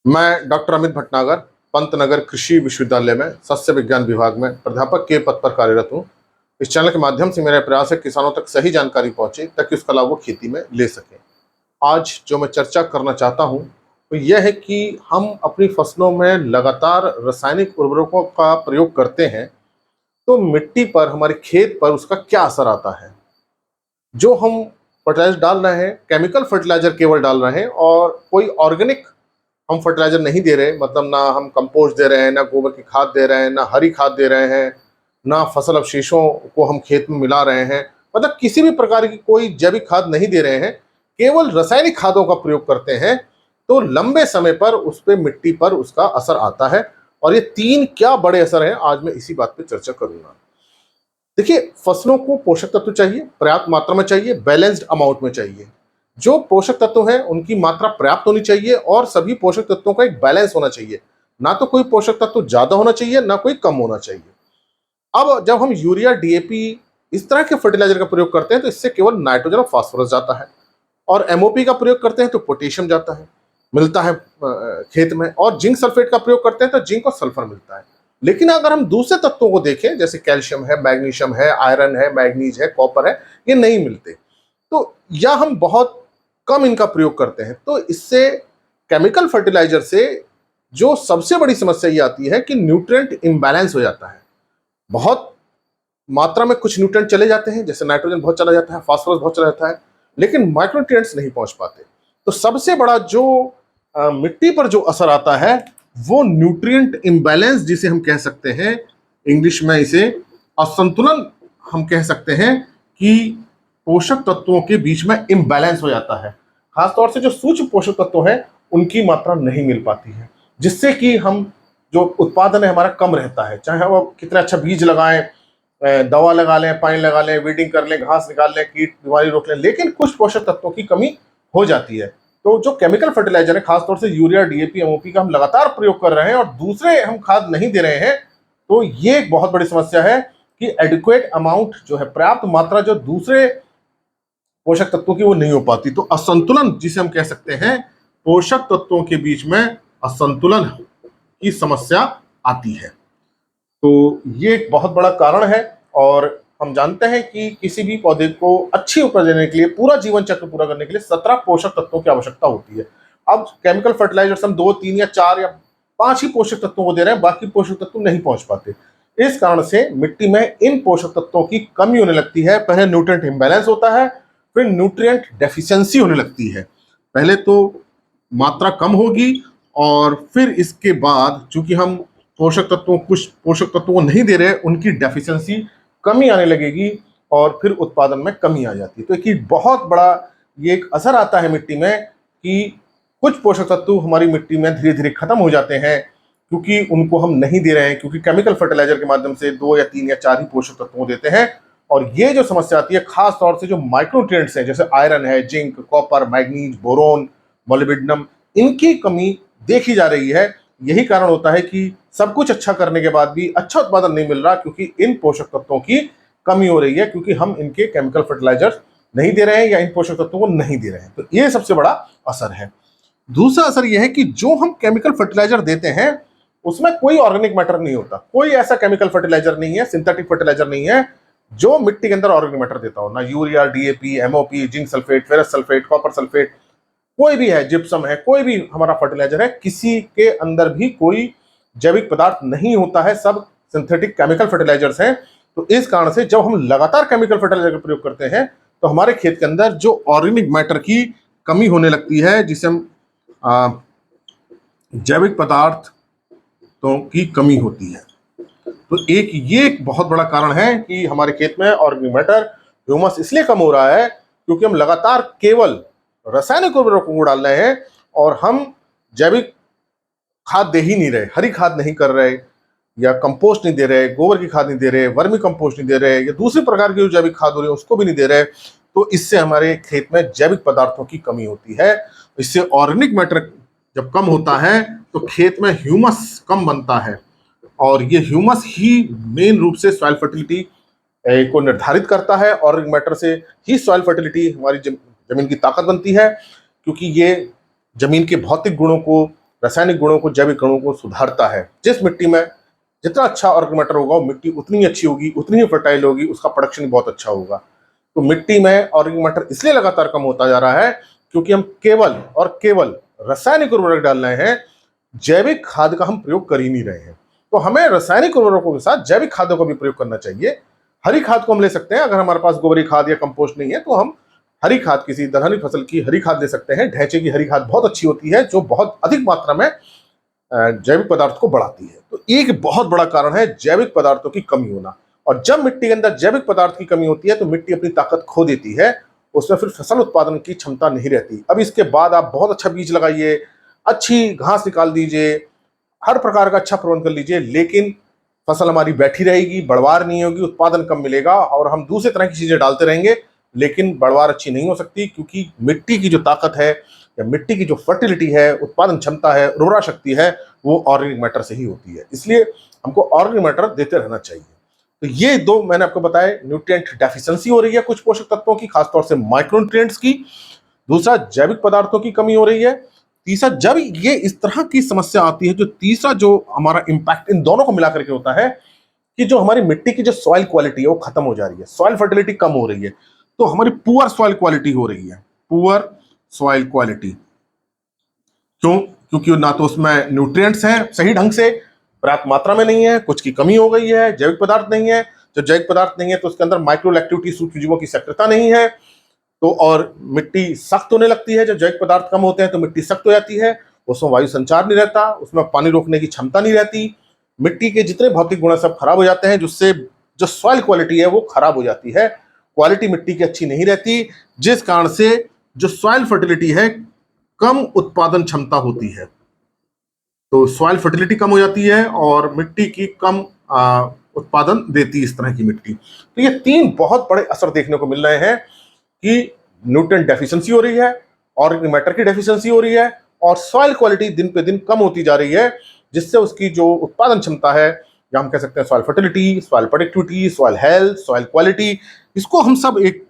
मैं डॉक्टर अमित भटनागर पंतनगर कृषि विश्वविद्यालय में सस्य विज्ञान विभाग में प्राध्यापक के पद पर कार्यरत हूँ। इस चैनल के माध्यम से मेरा प्रयास है किसानों तक सही जानकारी पहुंचे ताकि उसका लाभ वो खेती में ले सकें। आज जो मैं चर्चा करना चाहता हूँ तो यह है कि हम अपनी फसलों में लगातार रासायनिक उर्वरकों का प्रयोग करते हैं तो मिट्टी पर, हमारे खेत पर उसका क्या असर आता है। जो हम फर्टिलाइजर डाल रहे हैं, केमिकल फर्टिलाइजर केवल डाल रहे हैं और कोई ऑर्गेनिक हम फर्टिलाइजर नहीं दे रहे। मतलब ना हम कंपोस्ट दे रहे हैं, ना गोबर की खाद दे रहे हैं, ना हरी खाद दे रहे हैं, ना फसल अवशेषों को हम खेत में मिला रहे हैं। मतलब किसी भी प्रकार की कोई जैविक खाद नहीं दे रहे हैं, केवल रासायनिक खादों का प्रयोग करते हैं तो लंबे समय पर उस पे मिट्टी पर उसका असर आता है। और ये तीन क्या बड़े असर हैं, आज मैं इसी बात पे चर्चा करूंगा। देखिए, फसलों को पोषक तत्व चाहिए, पर्याप्त मात्रा में चाहिए, बैलेंस्ड अमाउंट में चाहिए। जो पोषक तत्व हैं उनकी मात्रा पर्याप्त होनी चाहिए और सभी पोषक तत्वों का एक बैलेंस होना चाहिए। ना तो कोई पोषक तत्व ज्यादा होना चाहिए, ना कोई कम होना चाहिए। अब जब हम यूरिया, डीएपी इस तरह के फर्टिलाइजर का प्रयोग करते हैं तो इससे केवल नाइट्रोजन और फास्फोरस जाता है, और एमओपी का प्रयोग करते हैं तो पोटेशियम जाता है, मिलता है खेत में, और जिंक सल्फेट का प्रयोग करते हैं तो जिंक और सल्फर मिलता है। लेकिन अगर हम दूसरे तत्वों को देखें, जैसे कैल्शियम है, मैग्नीशियम है, आयरन है, मैग्नीज है, कॉपर है, ये नहीं मिलते। तो या हम बहुत कम इनका प्रयोग करते हैं। तो इससे, केमिकल फर्टिलाइजर से जो सबसे बड़ी समस्या ये आती है कि न्यूट्रिएंट इम्बैलेंस हो जाता है। बहुत मात्रा में कुछ न्यूट्रिएंट चले जाते हैं, जैसे नाइट्रोजन बहुत चला जाता है, फास्फोरस बहुत चला जाता है, लेकिन माइक्रोन्यूट्रिएंट्स नहीं पहुंच पाते। तो सबसे बड़ा जो मिट्टी पर जो असर आता है वो न्यूट्रिएंट इम्बैलेंस, जिसे हम कह सकते हैं इंग्लिश में इसे असंतुलन हम कह सकते हैं, कि पोषक तत्वों के बीच में इम्बैलेंस हो जाता है। खासतौर से जो सूक्ष्म पोषक तत्व हैं उनकी मात्रा नहीं मिल पाती है, जिससे कि हम जो उत्पादन है हमारा कम रहता है। चाहे हम कितना अच्छा बीज लगाएं, दवा लगा लें, पानी लगा लें, वीडिंग कर लें, घास निकाल लें, कीट बीमारी रोक लें, लेकिन कुछ पोषक तत्वों की कमी हो जाती है। तो जो केमिकल फर्टिलाइजर है, खासतौर से यूरिया, डीएपी, एमओपी का हम लगातार प्रयोग कर रहे हैं और दूसरे हम खाद नहीं दे रहे हैं, तो ये एक बहुत बड़ी समस्या है कि एडिक्वेट अमाउंट जो है, पर्याप्त मात्रा जो दूसरे पोषक तत्वों की वो नहीं हो पाती। तो असंतुलन जिसे हम कह सकते हैं, पोषक तत्वों के बीच में असंतुलन की समस्या आती है। तो ये एक बहुत बड़ा कारण है। और हम जानते हैं कि किसी भी पौधे को अच्छी उपज देने के लिए, पूरा जीवन चक्र पूरा करने के लिए 17 पोषक तत्वों की आवश्यकता होती है। अब केमिकल फर्टिलाइजर्स हम 2, 3 या 4 या 5 ही पोषक तत्वों को दे रहे हैं, बाकी पोषक तत्व नहीं पहुंच पाते। इस कारण से मिट्टी में इन पोषक तत्वों की कमी होने लगती है। पहले न्यूट्रिएंट इम्बैलेंस होता है, फिर न्यूट्रिएंट डेफिशिएंसी होने लगती है। पहले तो मात्रा कम होगी और फिर इसके बाद चूंकि हम कुछ पोषक तत्वों को नहीं दे रहे, उनकी डेफिशिएंसी, कमी आने लगेगी और फिर उत्पादन में कमी आ जाती है। तो एक बहुत बड़ा ये एक असर आता है मिट्टी में कि कुछ पोषक तत्व हमारी मिट्टी में धीरे धीरे खत्म हो जाते हैं, क्योंकि उनको हम नहीं दे रहे हैं, क्योंकि केमिकल फर्टिलाइजर के माध्यम से 2 या 3 या 4 ही पोषक तत्वों देते हैं। और ये जो समस्या आती है, खास तौर से जो माइक्रोन्यूट्रिएंट्स हैं, जैसे आयरन है, zinc, copper, manganese, boron, molybdenum, इनकी कमी देखी जा रही है। यही कारण होता है कि सब कुछ अच्छा करने के बाद भी अच्छा उत्पादन नहीं मिल रहा, क्योंकि इन पोषक तत्वों की कमी हो रही है, क्योंकि हम इनके केमिकल फर्टिलाइजर नहीं दे रहे हैं या इन पोषक तत्वों को नहीं दे रहे हैं। तो ये सबसे बड़ा असर है। दूसरा असर यह है कि जो हम केमिकल फर्टिलाइजर देते हैं उसमें कोई ऑर्गेनिक मैटर नहीं होता। कोई ऐसा केमिकल फर्टिलाइजर नहीं है, सिंथेटिक फर्टिलाइजर नहीं है जो मिट्टी के अंदर ऑर्गेनिक मैटर देता हो। ना urea, DAP, MOP, zinc sulphate, ferrous sulphate, copper sulphate, कोई भी है, जिप्सम है, कोई भी हमारा फर्टिलाइजर है, किसी के अंदर भी कोई जैविक पदार्थ नहीं होता है। सब सिंथेटिक केमिकल फर्टिलाइजर्स हैं। तो इस कारण से जब हम लगातार केमिकल फर्टिलाइजर का प्रयोग करते हैं तो हमारे खेत के अंदर जो ऑर्गेनिक मैटर की कमी होने लगती है, जिसे हम जैविक पदार्थों की कमी होती है। तो ये एक बहुत बड़ा कारण है कि हमारे खेत में ऑर्गेनिक मैटर, ह्यूमस इसलिए कम हो रहा है क्योंकि हम लगातार केवल रासायनिक उर्वरकों को डाल रहे हैं और हम जैविक खाद दे ही नहीं रहे, हरी खाद नहीं कर रहे, या कंपोस्ट नहीं दे रहे, गोबर की खाद नहीं दे रहे, वर्मी कंपोस्ट नहीं दे रहे, या दूसरी प्रकार की जो जैविक खाद हो रही है उसको भी नहीं दे रहे। तो इससे हमारे खेत में जैविक पदार्थों की कमी होती है। इससे ऑर्गेनिक मैटर जब कम होता है तो खेत में ह्यूमस कम बनता है, और ये ह्यूमस ही मेन रूप से सॉइल फर्टिलिटी को निर्धारित करता है। ऑर्गेनिक मैटर से ही सॉइल फर्टिलिटी, हमारी जमीन की ताकत बनती है, क्योंकि ये जमीन के भौतिक गुणों को रासायनिक गुणों को, जैविक गुणों को सुधारता है। जिस मिट्टी में जितना अच्छा ऑर्गेनिक मैटर होगा, वो मिट्टी उतनी ही अच्छी होगी, उतनी ही फर्टाइल होगी, उसका प्रोडक्शन बहुत अच्छा होगा। तो मिट्टी में ऑर्गेनिक मैटर इसलिए लगातार कम होता जा रहा है क्योंकि हम केवल और केवल रासायनिक उर्वरक डाल रहे हैं, जैविक खाद का हम प्रयोग कर ही नहीं रहे हैं। तो हमें रासायनिक उर्वरकों के साथ जैविक खादों का भी प्रयोग करना चाहिए। हरी खाद को हम ले सकते हैं, अगर हमारे पास गोबरी खाद या कंपोस्ट नहीं है तो हम हरी खाद, किसी दलहनी फसल की हरी खाद ले सकते हैं। ढैंचे की हरी खाद बहुत अच्छी होती है, जो बहुत अधिक मात्रा में जैविक पदार्थ को बढ़ाती है। तो एक बहुत बड़ा कारण है जैविक पदार्थों की कमी होना। और जब मिट्टी के अंदर जैविक पदार्थ की कमी होती है तो मिट्टी अपनी ताकत खो देती है, उसमें फिर फसल उत्पादन की क्षमता नहीं रहती। अब इसके बाद आप बहुत अच्छा बीज लगाइए, अच्छी घास निकाल दीजिए, हर प्रकार का अच्छा प्रबंध कर लीजिए, लेकिन फसल हमारी बैठी रहेगी, बढ़वार नहीं होगी, उत्पादन कम मिलेगा और हम दूसरे तरह की चीजें डालते रहेंगे, लेकिन बढ़वार अच्छी नहीं हो सकती। क्योंकि मिट्टी की जो ताकत है या मिट्टी की जो फर्टिलिटी है, उत्पादन क्षमता है, उर्वरा शक्ति है, वो ऑर्गेनिक मैटर से ही होती है। इसलिए हमको ऑर्गेनिक मैटर देते रहना चाहिए। तो ये दो मैंने आपको बताया, न्यूट्रिएंट डेफिशिएंसी हो रही है कुछ पोषक तत्वों की, खासतौर से माइक्रोन्यूट्रिएंट्स की। दूसरा, जैविक पदार्थों की कमी हो रही है। तीसरा, जब ये इस तरह की समस्या आती है, जो तीसरा जो हमारा इंपैक्ट इन दोनों को मिलाकर के होता है कि जो हमारी मिट्टी की जो सॉइल क्वालिटी है वो खत्म हो जा रही है, सॉइल फर्टिलिटी कम हो रही है। तो हमारी पुअर सॉइल क्वालिटी हो रही है, पुअर सॉइल क्वालिटी। क्यों? क्योंकि ना तो उसमें न्यूट्रिएंट्स हैं सही ढंग से, पर्याप्त मात्रा में नहीं है, कुछ की कमी हो गई है, जैविक पदार्थ नहीं है। जब जैविक पदार्थ नहीं है तो उसके अंदर माइक्रो एक्टिविटी, सूक्ष्म जीवों की सक्रियता नहीं है, तो और मिट्टी सख्त होने लगती है। जब जैविक पदार्थ कम होते हैं तो मिट्टी सख्त हो जाती है, उसमें वायु संचार नहीं रहता, उसमें पानी रोकने की क्षमता नहीं रहती, मिट्टी के जितने भौतिक गुण सब खराब हो जाते हैं, जिससे जो सॉइल क्वालिटी है वो खराब हो जाती है, क्वालिटी मिट्टी की अच्छी नहीं रहती, जिस कारण से जो सॉइल फर्टिलिटी है, कम उत्पादन क्षमता होती है। तो सॉइल फर्टिलिटी कम हो जाती है और मिट्टी की कम उत्पादन देती है इस तरह की मिट्टी। तो ये तीन बहुत बड़े असर देखने को मिल रहे हैं कि न्यूट्रिएंट डेफिशिएंसी हो रही है, ऑर्गेनिक मैटर की डेफिशिएंसी हो रही है और सॉइल क्वालिटी दिन पे दिन कम होती जा रही है, जिससे उसकी जो उत्पादन क्षमता है, या हम कह सकते हैं soil fertility, soil productivity, soil health, soil quality, इसको हम सब एक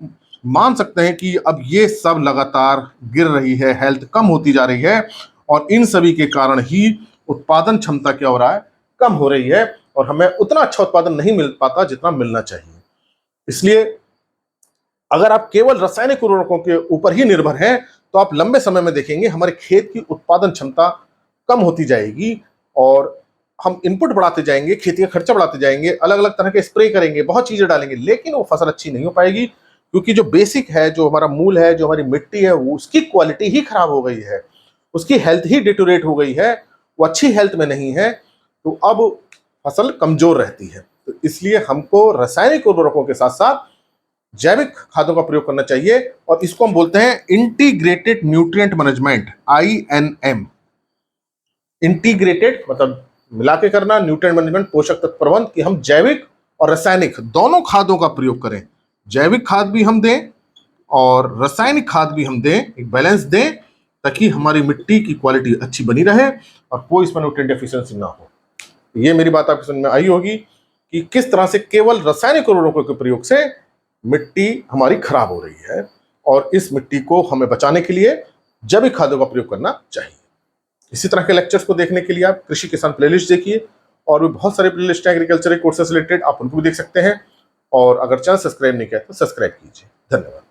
मान सकते हैं कि अब ये सब लगातार गिर रही है, हेल्थ कम होती जा रही है और इन सभी के कारण ही उत्पादन क्षमता क्या हो रहा है, कम हो रही है और हमें उतना अच्छा उत्पादन नहीं मिल पाता जितना मिलना चाहिए। इसलिए अगर आप केवल रासायनिक उर्वरकों के ऊपर ही निर्भर हैं तो आप लंबे समय में देखेंगे हमारे खेत की उत्पादन क्षमता कम होती जाएगी और हम इनपुट बढ़ाते जाएंगे, खेती का खर्चा बढ़ाते जाएंगे, अलग अलग तरह के स्प्रे करेंगे, बहुत चीजें डालेंगे, लेकिन वो फसल अच्छी नहीं हो पाएगी क्योंकि जो बेसिक है, जो हमारा मूल है, जो हमारी मिट्टी है, वो उसकी क्वालिटी ही खराब हो गई है, उसकी हेल्थ ही डिटोरेट हो गई है, वो अच्छी हेल्थ में नहीं है। तो अब फसल कमजोर रहती है। तो इसलिए हमको रासायनिक उर्वरकों के साथ साथ जैविक खादों का प्रयोग करना चाहिए और इसको हम बोलते हैं integrated nutrient management, INM। Integrated मतलब मिला के करना, न्यूट्रिएंट मैनेजमेंट पोषक तत्व प्रबंध, कि हम जैविक और रासायनिक दोनों खादों का प्रयोग करें। जैविक खाद भी हम दें और रासायनिक खाद भी हम दें, एक बैलेंस दें, ताकि हमारी मिट्टी की क्वालिटी अच्छी बनी रहे और कोई इसमें न्यूट्रिएंट डेफिशिएंसी ना हो। ये मेरी बात आपकी समझ में आई होगी कि किस तरह से केवल रासायनिक उर्वरकों के प्रयोग से मिट्टी हमारी खराब हो रही है और इस मिट्टी को हमें बचाने के लिए जैविक खादों का प्रयोग करना चाहिए। इसी तरह के लेक्चर्स को देखने के लिए आप कृषि किसान प्लेलिस्ट देखिए, और भी बहुत सारे प्लेलिस्ट हैं एग्रीकल्चर कोर्सेस रिलेटेड, आप उनको भी देख सकते हैं। और अगर चैनल सब्सक्राइब नहीं किया तो सब्सक्राइब कीजिए। धन्यवाद।